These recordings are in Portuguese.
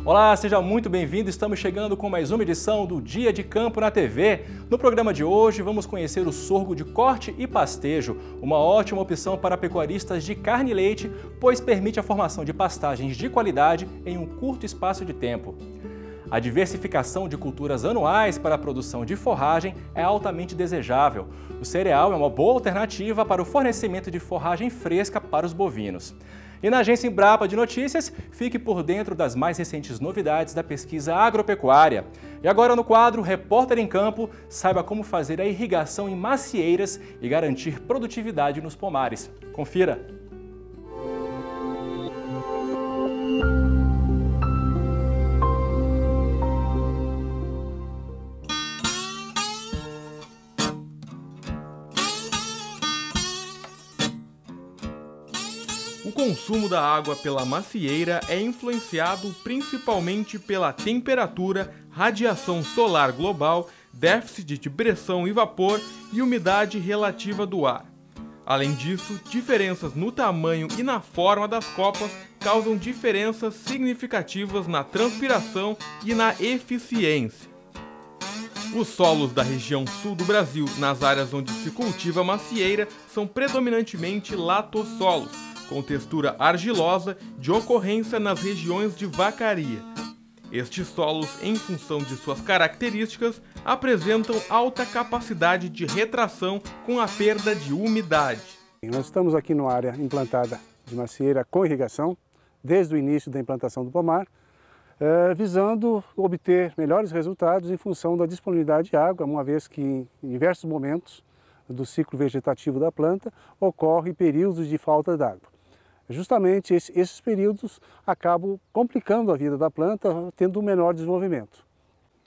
Olá, seja muito bem-vindo. Estamos chegando com mais uma edição do Dia de Campo na TV. No programa de hoje, vamos conhecer o sorgo de corte e pastejo, uma ótima opção para pecuaristas de carne e leite, pois permite a formação de pastagens de qualidade em um curto espaço de tempo. A diversificação de culturas anuais para a produção de forragem é altamente desejável. O cereal é uma boa alternativa para o fornecimento de forragem fresca para os bovinos. E na agência Embrapa de Notícias, fique por dentro das mais recentes novidades da pesquisa agropecuária. E agora no quadro Repórter em Campo, saiba como fazer a irrigação em macieiras e garantir produtividade nos pomares. Confira! O consumo da água pela macieira é influenciado principalmente pela temperatura, radiação solar global, déficit de pressão e vapor e umidade relativa do ar. Além disso, diferenças no tamanho e na forma das copas causam diferenças significativas na transpiração e na eficiência. Os solos da região sul do Brasil, nas áreas onde se cultiva macieira, são predominantemente latossolos, com textura argilosa, de ocorrência nas regiões de vacaria. Estes solos, em função de suas características, apresentam alta capacidade de retração com a perda de umidade. Nós estamos aqui numa área implantada de macieira com irrigação, desde o início da implantação do pomar, visando obter melhores resultados em função da disponibilidade de água, uma vez que em diversos momentos do ciclo vegetativo da planta ocorrem períodos de falta d'água. Justamente esses períodos acabam complicando a vida da planta, tendo um menor desenvolvimento.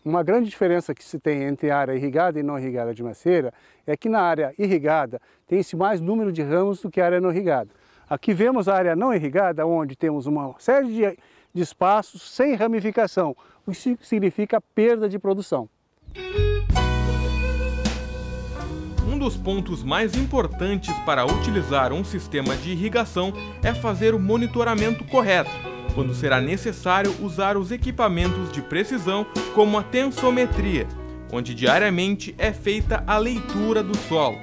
Uma grande diferença que se tem entre a área irrigada e não irrigada de macieira é que na área irrigada tem-se mais número de ramos do que a área não irrigada. Aqui vemos a área não irrigada, onde temos uma série de espaços sem ramificação, o que significa perda de produção. Um dos pontos mais importantes para utilizar um sistema de irrigação é fazer o monitoramento correto, quando será necessário usar os equipamentos de precisão como a tensometria, onde diariamente é feita a leitura do solo.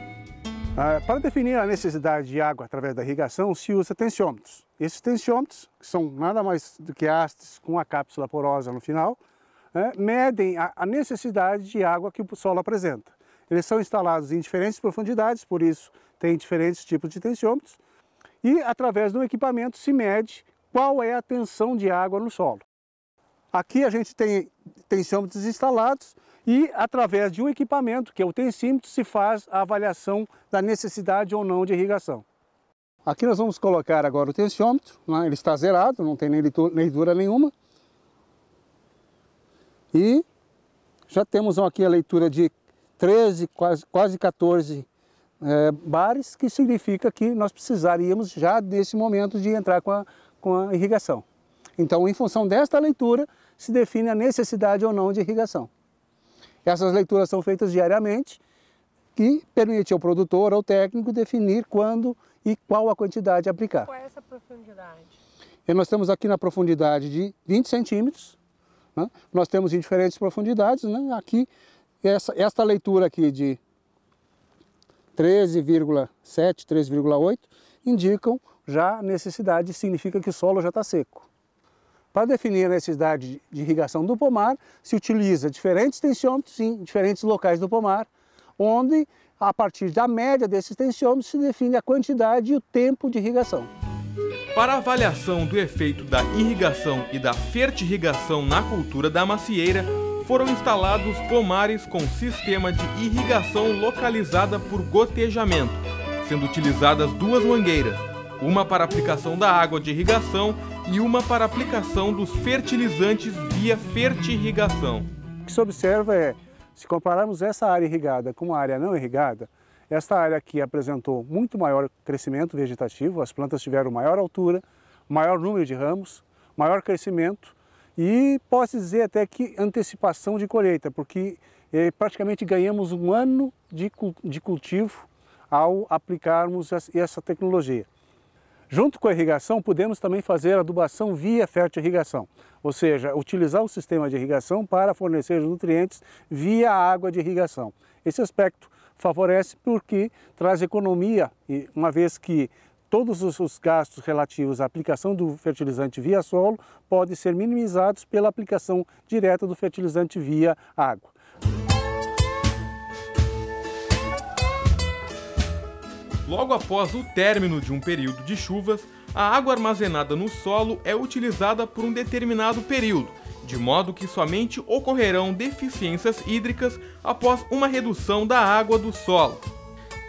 Para definir a necessidade de água através da irrigação, se usa tensiômetros. Esses tensiômetros, que são nada mais do que hastes com a cápsula porosa no final, medem a necessidade de água que o solo apresenta. Eles são instalados em diferentes profundidades, por isso tem diferentes tipos de tensiômetros, e através do equipamento se mede qual é a tensão de água no solo. Aqui a gente tem tensiômetros instalados e através de um equipamento, que é o tensímetro, se faz a avaliação da necessidade ou não de irrigação. Aqui nós vamos colocar agora o tensiômetro, ele está zerado, não tem nem leitura nenhuma. E já temos aqui a leitura de 13, quase 14 bares, que significa que nós precisaríamos já nesse momento de entrar com a irrigação. Então, em função desta leitura, se define a necessidade ou não de irrigação. Essas leituras são feitas diariamente, que permite ao produtor, ao técnico, definir quando e qual a quantidade a aplicar. Qual é essa profundidade? E nós temos aqui na profundidade de 20 centímetros, nós temos em diferentes profundidades, aqui esta leitura aqui de 13,7, 13,8 indicam já a necessidade, significa que o solo já está seco. Para definir a necessidade de irrigação do pomar, se utiliza diferentes tensiômetros em diferentes locais do pomar, onde, a partir da média desses tensiômetros, se define a quantidade e o tempo de irrigação. Para a avaliação do efeito da irrigação e da fertirrigação na cultura da macieira, foram instalados pomares com sistema de irrigação localizada por gotejamento, sendo utilizadas duas mangueiras, uma para aplicação da água de irrigação e uma para aplicação dos fertilizantes via fertirrigação. O que se observa é, se compararmos essa área irrigada com a área não irrigada, esta área aqui apresentou muito maior crescimento vegetativo, as plantas tiveram maior altura, maior número de ramos, maior crescimento, e posso dizer até que antecipação de colheita, porque praticamente ganhamos um ano de cultivo ao aplicarmos essa tecnologia. Junto com a irrigação, podemos também fazer adubação via fertirrigação, ou seja, utilizar o sistema de irrigação para fornecer os nutrientes via água de irrigação. Esse aspecto favorece porque traz economia, uma vez que todos os gastos relativos à aplicação do fertilizante via solo podem ser minimizados pela aplicação direta do fertilizante via água. Logo após o término de um período de chuvas, a água armazenada no solo é utilizada por um determinado período, de modo que somente ocorrerão deficiências hídricas após uma redução da água do solo.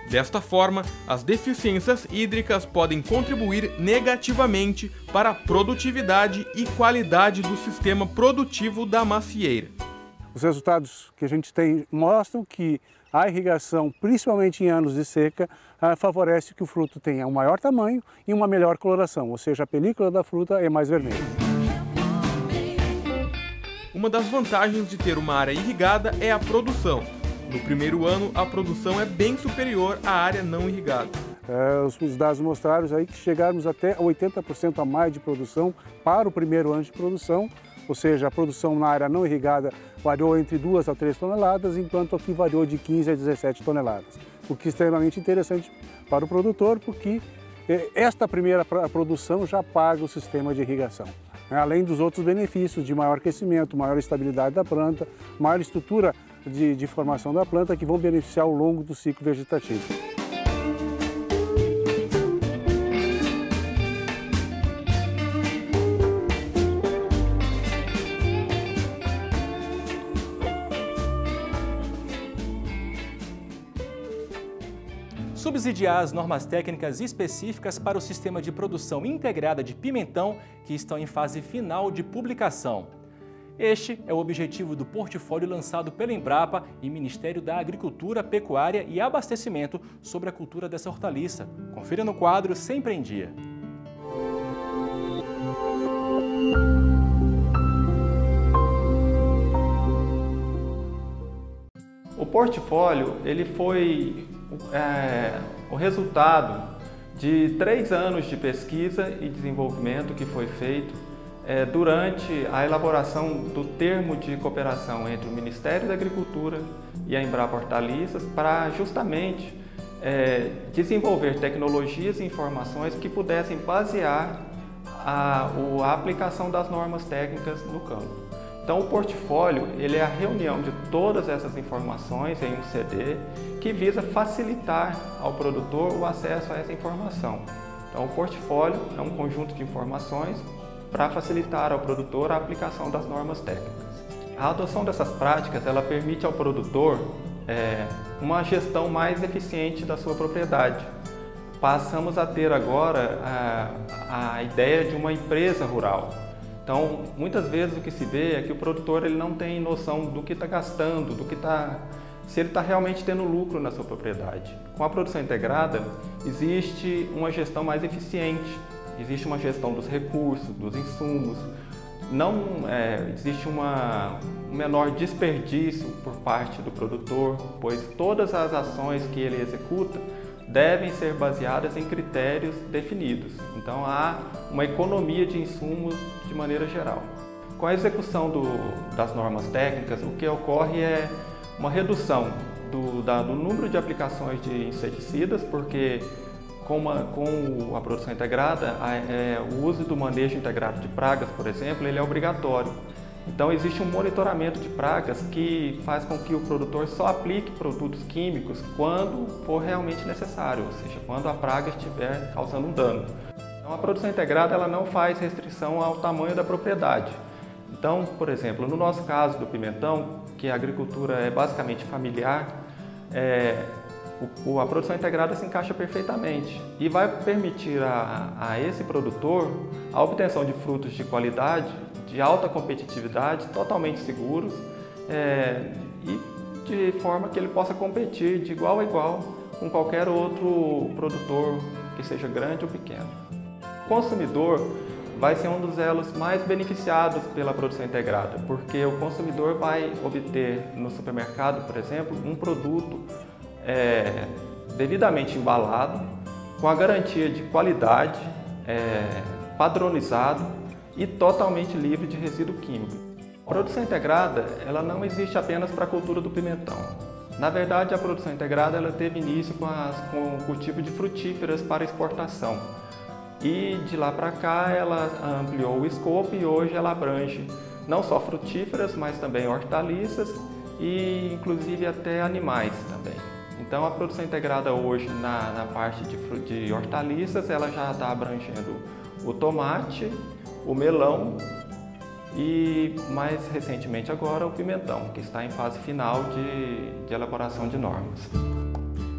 Desta forma, as deficiências hídricas podem contribuir negativamente para a produtividade e qualidade do sistema produtivo da macieira. Os resultados que a gente tem mostram que a irrigação, principalmente em anos de seca, favorece que o fruto tenha um maior tamanho e uma melhor coloração, ou seja, a película da fruta é mais vermelha. Uma das vantagens de ter uma área irrigada é a produção. No primeiro ano, a produção é bem superior à área não irrigada. Os dados mostraram aí que chegarmos até 80% a mais de produção para o primeiro ano de produção, ou seja, a produção na área não irrigada variou entre 2 a 3 toneladas, enquanto aqui variou de 15 a 17 toneladas. O que é extremamente interessante para o produtor, porque esta primeira produção já paga o sistema de irrigação. Além dos outros benefícios de maior crescimento, maior estabilidade da planta, maior estrutura de formação da planta que vão beneficiar ao longo do ciclo vegetativo. Subsidiar as normas técnicas específicas para o sistema de produção integrada de pimentão que estão em fase final de publicação. Este é o objetivo do portfólio lançado pela Embrapa e Ministério da Agricultura, Pecuária e Abastecimento sobre a cultura dessa hortaliça. Confira no quadro Sempre em Dia. O portfólio ele foi o resultado de 3 anos de pesquisa e desenvolvimento que foi feito durante a elaboração do termo de cooperação entre o Ministério da Agricultura e a Embrapa Hortaliças para justamente desenvolver tecnologias e informações que pudessem basear a aplicação das normas técnicas no campo. Então, o portfólio ele é a reunião de todas essas informações em um CD que visa facilitar ao produtor o acesso a essa informação. Então, o portfólio é um conjunto de informações para facilitar ao produtor a aplicação das normas técnicas. A adoção dessas práticas ela permite ao produtor uma gestão mais eficiente da sua propriedade. Passamos a ter agora a ideia de uma empresa rural. Então, muitas vezes o que se vê é que o produtor ele não tem noção do que está gastando, se ele está realmente tendo lucro na sua propriedade. Com a produção integrada, existe uma gestão mais eficiente, existe uma gestão dos recursos, dos insumos, existe um menor desperdício por parte do produtor, pois todas as ações que ele executa devem ser baseadas em critérios definidos. Então há uma economia de insumos de maneira geral. Com a execução das normas técnicas, o que ocorre é uma redução do número de aplicações de inseticidas, porque com a produção integrada, o uso do manejo integrado de pragas, por exemplo, ele é obrigatório. Então existe um monitoramento de pragas que faz com que o produtor só aplique produtos químicos quando for realmente necessário, ou seja, quando a praga estiver causando um dano. Então a produção integrada ela não faz restrição ao tamanho da propriedade. Então, por exemplo, no nosso caso do pimentão, que a agricultura é basicamente familiar, a produção integrada se encaixa perfeitamente e vai permitir a esse produtor a obtenção de frutos de qualidade, de alta competitividade, totalmente seguros e de forma que ele possa competir de igual a igual com qualquer outro produtor, que seja grande ou pequeno. O consumidor vai ser um dos elos mais beneficiados pela produção integrada, porque o consumidor vai obter no supermercado, por exemplo, um produto devidamente embalado, com a garantia de qualidade, padronizado e totalmente livre de resíduo químico. A produção integrada ela não existe apenas para a cultura do pimentão. Na verdade, a produção integrada ela teve início com o cultivo de frutíferas para exportação. E de lá para cá ela ampliou o escopo e hoje ela abrange não só frutíferas, mas também hortaliças e inclusive até animais também. Então a produção integrada hoje na parte de hortaliças ela já está abrangendo o tomate, o melão e mais recentemente agora o pimentão, que está em fase final de elaboração de normas.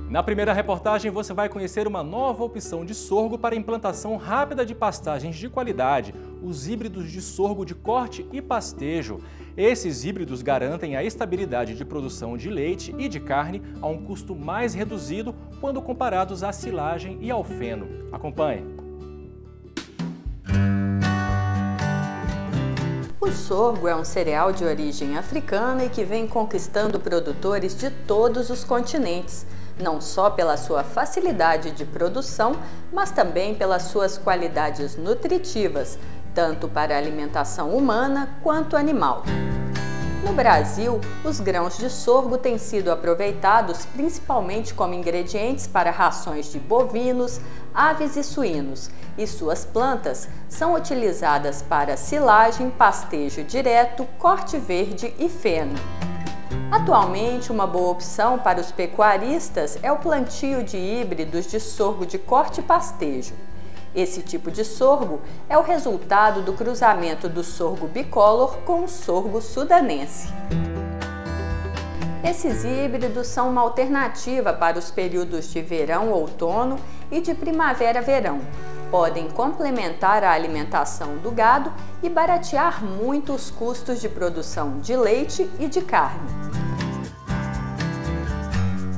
Na primeira reportagem você vai conhecer uma nova opção de sorgo para implantação rápida de pastagens de qualidade, os híbridos de sorgo de corte e pastejo. Esses híbridos garantem a estabilidade de produção de leite e de carne a um custo mais reduzido quando comparados à silagem e ao feno. Acompanhe. O sorgo é um cereal de origem africana e que vem conquistando produtores de todos os continentes, não só pela sua facilidade de produção, mas também pelas suas qualidades nutritivas, tanto para a alimentação humana quanto animal. No Brasil, os grãos de sorgo têm sido aproveitados principalmente como ingredientes para rações de bovinos, aves e suínos, e suas plantas são utilizadas para silagem, pastejo direto, corte verde e feno. Atualmente, uma boa opção para os pecuaristas é o plantio de híbridos de sorgo de corte e pastejo. Esse tipo de sorgo é o resultado do cruzamento do sorgo bicolor com o sorgo sudanense. Esses híbridos são uma alternativa para os períodos de verão-outono e de primavera-verão. Podem complementar a alimentação do gado e baratear muito os custos de produção de leite e de carne.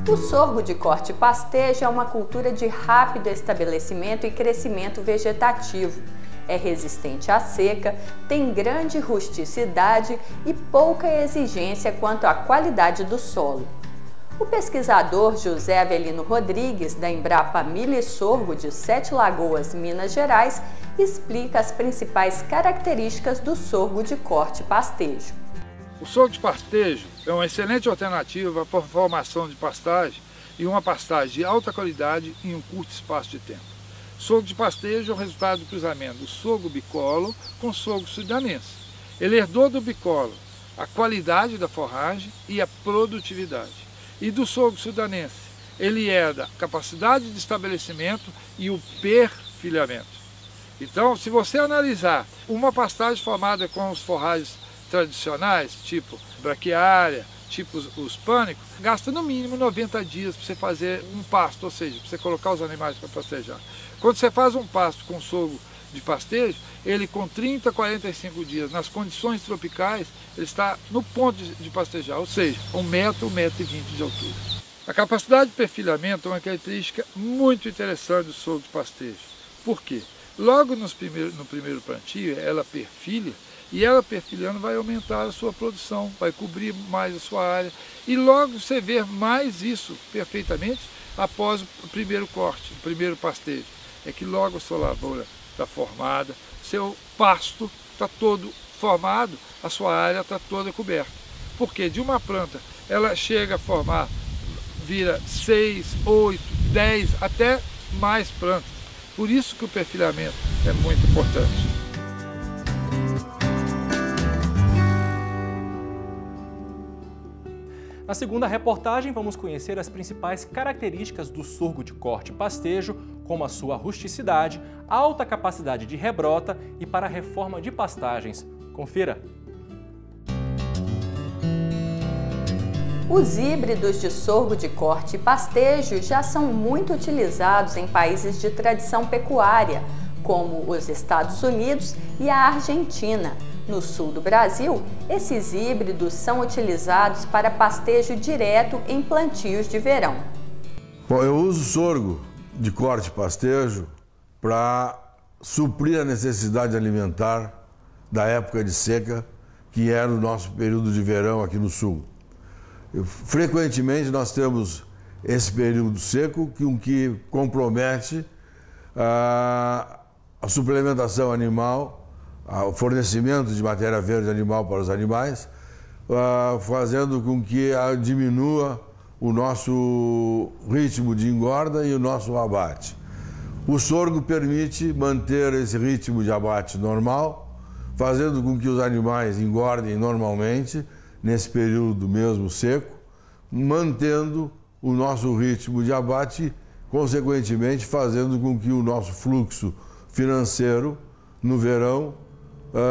O sorgo de corte pastejo é uma cultura de rápido estabelecimento e crescimento vegetativo. É resistente à seca, tem grande rusticidade e pouca exigência quanto à qualidade do solo. O pesquisador José Avelino Rodrigues, da Embrapa Milho e Sorgo de Sete Lagoas, Minas Gerais, explica as principais características do sorgo de corte pastejo. O sorgo de pastejo é uma excelente alternativa para a formação de pastagem e uma pastagem de alta qualidade em um curto espaço de tempo. O sorgo de pastejo é o resultado do cruzamento do sorgo bicolor com o sorgo sudanense. Ele herdou do bicolor a qualidade da forragem e a produtividade. E do sorgo sudanense, ele herda a capacidade de estabelecimento e o perfilhamento. Então, se você analisar uma pastagem formada com os forragens tradicionais, tipo braquiária, tipo os pânicos, gasta no mínimo 90 dias para você fazer um pasto, ou seja, para você colocar os animais para pastejar. Quando você faz um pasto com sorgo de pastejo, ele com 30 a 45 dias, nas condições tropicais, ele está no ponto de pastejar, ou seja, 1 metro, 1,20 metro de altura. A capacidade de perfilhamento é uma característica muito interessante do sorgo de pastejo. Por quê? Logo no primeiro plantio, ela perfilha, e ela perfilhando vai aumentar a sua produção, vai cobrir mais a sua área, e logo você vê mais isso perfeitamente após o primeiro corte, o primeiro pastejo. É que logo a sua lavoura está formada, seu pasto está todo formado, a sua área está toda coberta. Porque de uma planta ela chega a formar, vira 6, 8, 10, até mais plantas. Por isso que o perfilhamento é muito importante. Na segunda reportagem, vamos conhecer as principais características do sorgo de corte pastejo, como a sua rusticidade, alta capacidade de rebrota e para a reforma de pastagens. Confira! Os híbridos de sorgo de corte e pastejo já são muito utilizados em países de tradição pecuária, como os Estados Unidos e a Argentina. No sul do Brasil, esses híbridos são utilizados para pastejo direto em plantios de verão. Bom, eu uso sorgo de corte e pastejo para suprir a necessidade alimentar da época de seca, que era o nosso período de verão aqui no sul. Frequentemente nós temos esse período seco que compromete a suplementação animal, o fornecimento de matéria verde animal para os animais, fazendo com que diminua o nosso ritmo de engorda e o nosso abate. O sorgo permite manter esse ritmo de abate normal, fazendo com que os animais engordem normalmente, nesse período mesmo seco, mantendo o nosso ritmo de abate, consequentemente fazendo com que o nosso fluxo financeiro no verão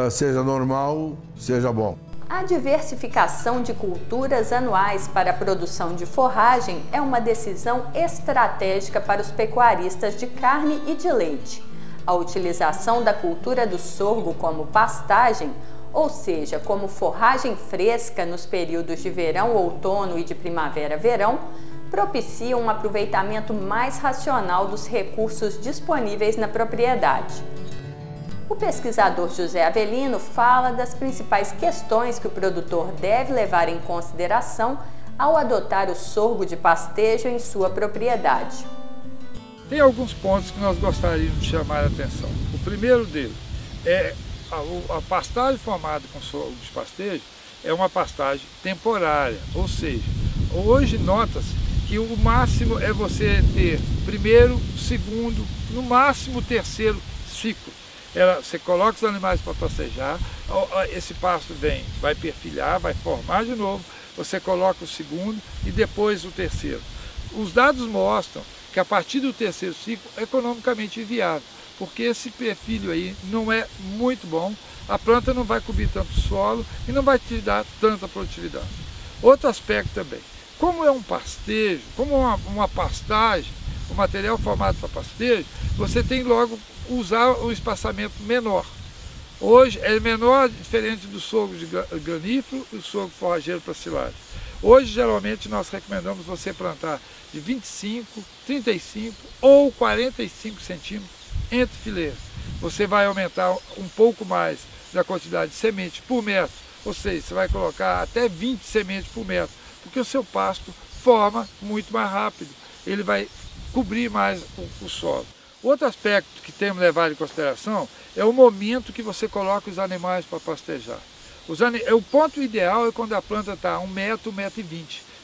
seja normal, seja bom. A diversificação de culturas anuais para a produção de forragem é uma decisão estratégica para os pecuaristas de carne e de leite. A utilização da cultura do sorgo como pastagem, ou seja, como forragem fresca nos períodos de verão, outono e de primavera-verão, propicia um aproveitamento mais racional dos recursos disponíveis na propriedade. O pesquisador José Avelino fala das principais questões que o produtor deve levar em consideração ao adotar o sorgo de pastejo em sua propriedade. Tem alguns pontos que nós gostaríamos de chamar a atenção. O primeiro deles é a pastagem formada com sorgo de pastejo é uma pastagem temporária, ou seja, hoje nota-se que o máximo é você ter primeiro, segundo, no máximo terceiro ciclo. Você coloca os animais para pastejar, esse pasto vai perfilhar, vai formar de novo, você coloca o segundo e depois o terceiro. Os dados mostram que a partir do terceiro ciclo é economicamente inviável, porque esse perfilho aí não é muito bom, a planta não vai cobrir tanto solo e não vai te dar tanta produtividade. Outro aspecto também, como é um pastejo, como uma pastagem, o material formado para pastejo, você tem logo usar um espaçamento menor. Hoje é menor, diferente do sorgo de granífero e o sorgo forrageiro para silagem. Hoje, geralmente, nós recomendamos você plantar de 25, 35 ou 45 centímetros entre fileiras. Você vai aumentar um pouco mais da quantidade de semente por metro, ou seja, você vai colocar até 20 sementes por metro, porque o seu pasto forma muito mais rápido, ele vai cobrir mais o solo. Outro aspecto que temos que levar em consideração é o momento que você coloca os animais para pastejar. O ponto ideal é quando a planta está a 1 metro, 1,20 metro,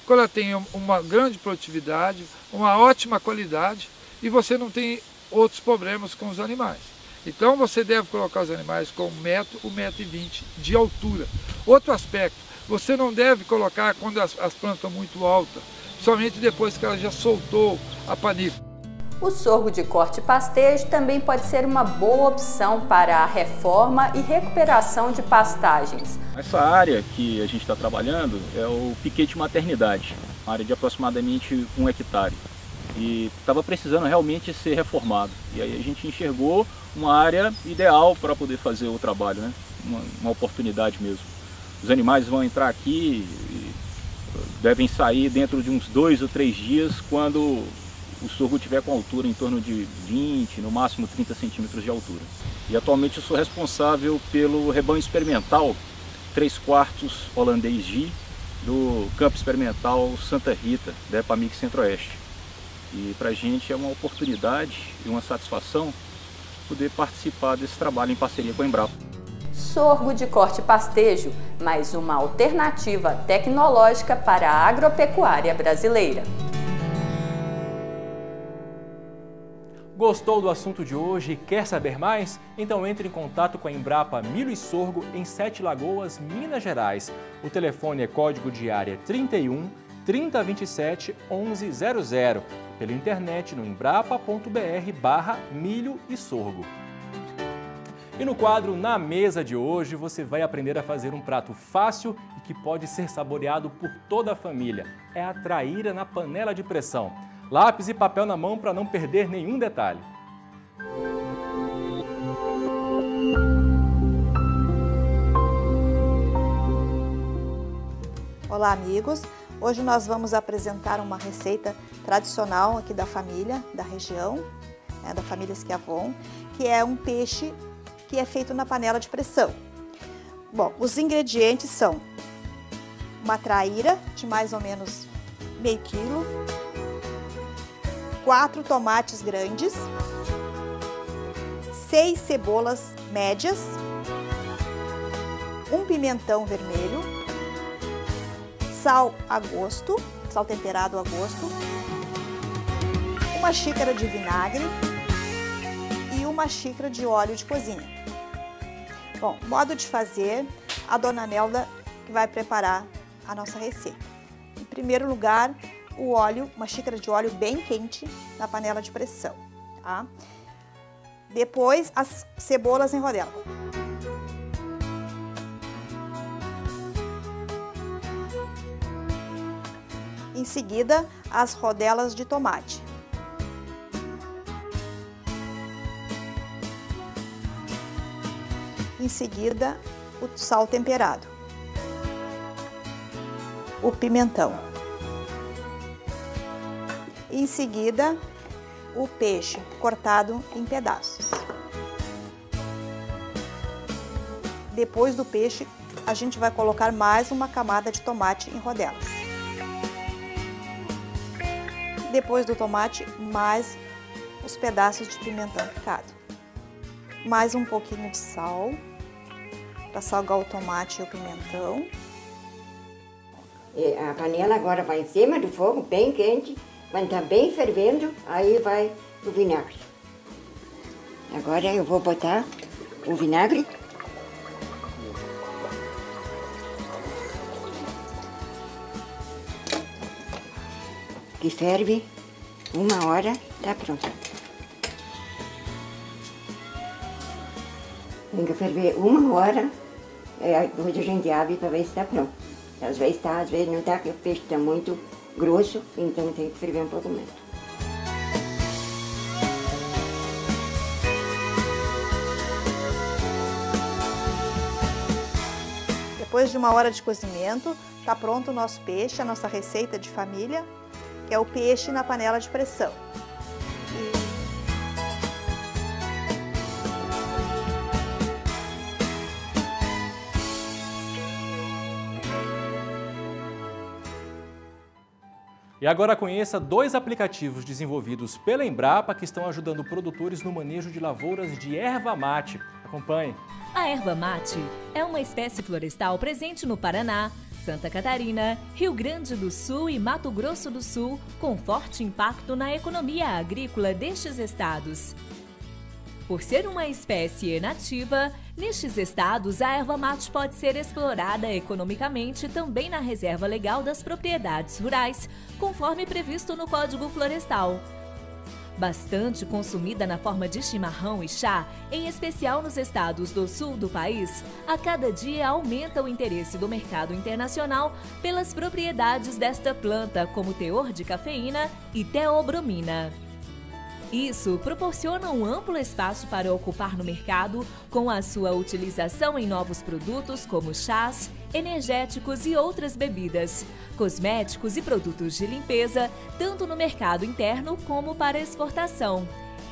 quando ela tem uma grande produtividade, uma ótima qualidade e você não tem outros problemas com os animais. Então você deve colocar os animais com 1 metro, 1,20 metro de altura. Outro aspecto, você não deve colocar quando as plantas estão muito altas, somente depois que ela já soltou a panícula. O sorgo de corte pastejo também pode ser uma boa opção para a reforma e recuperação de pastagens. Essa área que a gente está trabalhando é o piquete maternidade, uma área de aproximadamente 1 hectare. E estava precisando realmente ser reformado. E aí a gente enxergou uma área ideal para poder fazer o trabalho, né? Uma oportunidade mesmo. Os animais vão entrar aqui e devem sair dentro de uns 2 ou 3 dias, quando o sorgo tiver com altura em torno de 20, no máximo 30 centímetros de altura. E atualmente eu sou responsável pelo rebanho experimental 3/4 holandês G do campo experimental Santa Rita, da EPAMIG Centro-Oeste. E para a gente é uma oportunidade e uma satisfação poder participar desse trabalho em parceria com a Embrapa. Sorgo de corte pastejo, mais uma alternativa tecnológica para a agropecuária brasileira. Gostou do assunto de hoje e quer saber mais? Então entre em contato com a Embrapa Milho e Sorgo em 7 Lagoas, Minas Gerais. O telefone é código de área 31 3027 1100. Pela internet no embrapa.br/milho e sorgo. E no quadro Na Mesa de hoje você vai aprender a fazer um prato fácil e que pode ser saboreado por toda a família. É a traíra na panela de pressão. Lápis e papel na mão para não perder nenhum detalhe. Olá, amigos! Hoje nós vamos apresentar uma receita tradicional aqui da família, da região, da família Schiavon, que é um peixe que é feito na panela de pressão. Bom, os ingredientes são uma traíra de mais ou menos meio quilo, 4 tomates grandes, 6 cebolas médias, um pimentão vermelho, sal a gosto, sal temperado a gosto, uma xícara de vinagre e uma xícara de óleo de cozinha. Bom, modo de fazer, a dona Nelda que vai preparar a nossa receita. Em primeiro lugar, o óleo, uma xícara de óleo bem quente na panela de pressão, tá? Depois, as cebolas em rodela. Em seguida, as rodelas de tomate. Em seguida, o sal temperado. O pimentão. Em seguida, o peixe cortado em pedaços. Depois do peixe, a gente vai colocar mais uma camada de tomate em rodelas. Depois do tomate, mais os pedaços de pimentão picado. Mais um pouquinho de sal, para salgar o tomate e o pimentão. A panela agora vai em cima do fogo, bem quente. Quando está bem fervendo, aí vai o vinagre. Agora eu vou botar o vinagre. Que ferve 1 hora, tá pronto. Tem que ferver 1 hora, depois a gente abre para ver se está pronto. Às vezes está, às vezes não está, porque o peixe está muito grosso, então tem que ferver um pouco mais. Depois de 1 hora de cozimento, está pronto o nosso peixe, a nossa receita de família, que é o peixe na panela de pressão. E agora conheça 2 aplicativos desenvolvidos pela Embrapa que estão ajudando produtores no manejo de lavouras de erva mate. Acompanhe. A erva mate é uma espécie florestal presente no Paraná, Santa Catarina, Rio Grande do Sul e Mato Grosso do Sul, com forte impacto na economia agrícola destes estados. Por ser uma espécie nativa, nestes estados a erva mate pode ser explorada economicamente também na reserva legal das propriedades rurais, conforme previsto no Código Florestal. Bastante consumida na forma de chimarrão e chá, em especial nos estados do sul do país, a cada dia aumenta o interesse do mercado internacional pelas propriedades desta planta, como teor de cafeína e teobromina. Isso proporciona um amplo espaço para ocupar no mercado com a sua utilização em novos produtos como chás, energéticos e outras bebidas, cosméticos e produtos de limpeza, tanto no mercado interno como para exportação.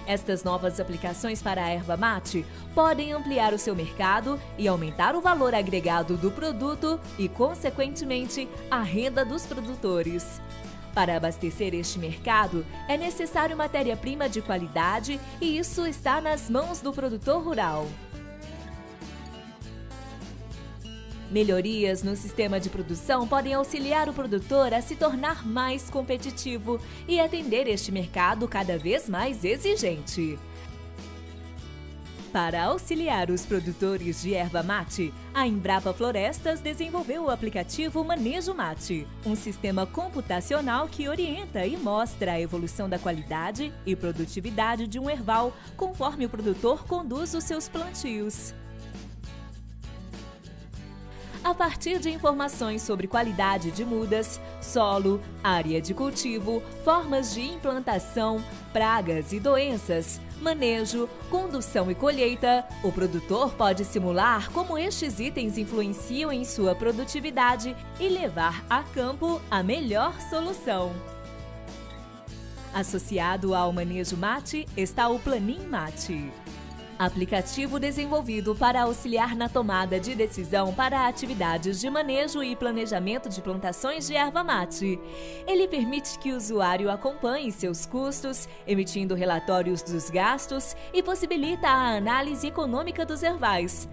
Estas novas aplicações para a erva mate podem ampliar o seu mercado e aumentar o valor agregado do produto e, consequentemente, a renda dos produtores. Para abastecer este mercado, é necessário matéria-prima de qualidade e isso está nas mãos do produtor rural. Melhorias no sistema de produção podem auxiliar o produtor a se tornar mais competitivo e atender este mercado cada vez mais exigente. Para auxiliar os produtores de erva mate, a Embrapa Florestas desenvolveu o aplicativo Manejo Mate, um sistema computacional que orienta e mostra a evolução da qualidade e produtividade de um erval conforme o produtor conduz os seus plantios. A partir de informações sobre qualidade de mudas, solo, área de cultivo, formas de implantação, pragas e doenças, manejo, condução e colheita, o produtor pode simular como estes itens influenciam em sua produtividade e levar a campo a melhor solução. Associado ao Manejo Mate está o Planin Mate. aplicativo desenvolvido para auxiliar na tomada de decisão para atividades de manejo e planejamento de plantações de erva mate. Ele permite que o usuário acompanhe seus custos, emitindo relatórios dos gastos e possibilita a análise econômica dos ervais.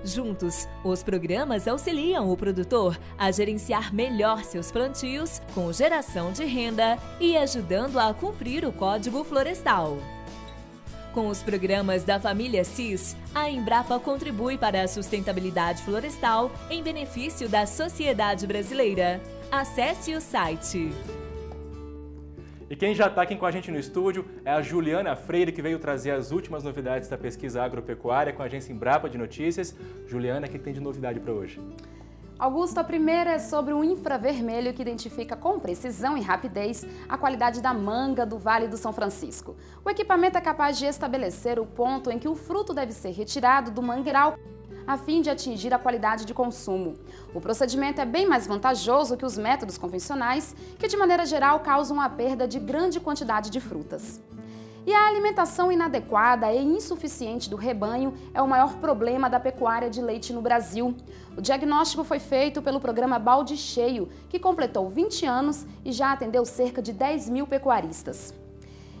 Juntos, os programas auxiliam o produtor a gerenciar melhor seus plantios, com geração de renda e ajudando a cumprir o Código Florestal. Com os programas da família CIS, a Embrapa contribui para a sustentabilidade florestal em benefício da sociedade brasileira. Acesse o site. E quem já está aqui com a gente no estúdio é a Juliana Freire, que veio trazer as últimas novidades da pesquisa agropecuária com a agência Embrapa de Notícias. Juliana, o que tem de novidade para hoje? Augusto, a primeira é sobre um infravermelho que identifica com precisão e rapidez a qualidade da manga do Vale do São Francisco. O equipamento é capaz de estabelecer o ponto em que o fruto deve ser retirado do mangueiral a fim de atingir a qualidade de consumo. O procedimento é bem mais vantajoso que os métodos convencionais, que de maneira geral causam a perda de grande quantidade de frutas. E a alimentação inadequada e insuficiente do rebanho é o maior problema da pecuária de leite no Brasil. O diagnóstico foi feito pelo programa Balde Cheio, que completou 20 anos e já atendeu cerca de 10 mil pecuaristas.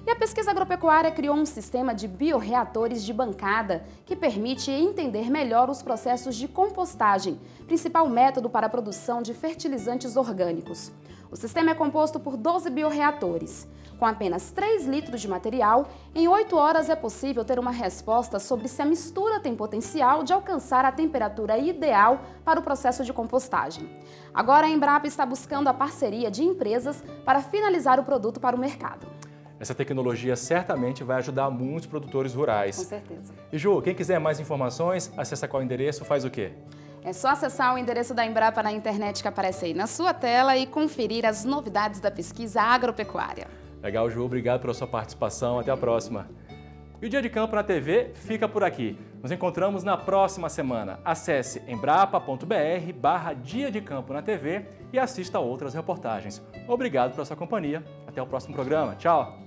E a pesquisa agropecuária criou um sistema de bioreatores de bancada que permite entender melhor os processos de compostagem, principal método para a produção de fertilizantes orgânicos. O sistema é composto por 12 bioreatores. Com apenas 3 litros de material, em 8 horas é possível ter uma resposta sobre se a mistura tem potencial de alcançar a temperatura ideal para o processo de compostagem. Agora a Embrapa está buscando a parceria de empresas para finalizar o produto para o mercado. Essa tecnologia certamente vai ajudar muitos produtores rurais. Com certeza. E Ju, quem quiser mais informações, acessa qual endereço, faz o quê? É só acessar o endereço da Embrapa na internet que aparece aí na sua tela e conferir as novidades da pesquisa agropecuária. Legal, Ju. Obrigado pela sua participação. Até a próxima. E o Dia de Campo na TV fica por aqui. Nos encontramos na próxima semana. Acesse embrapa.br/Dia de Campo na TV e assista a outras reportagens. Obrigado pela sua companhia. Até o próximo programa. Tchau!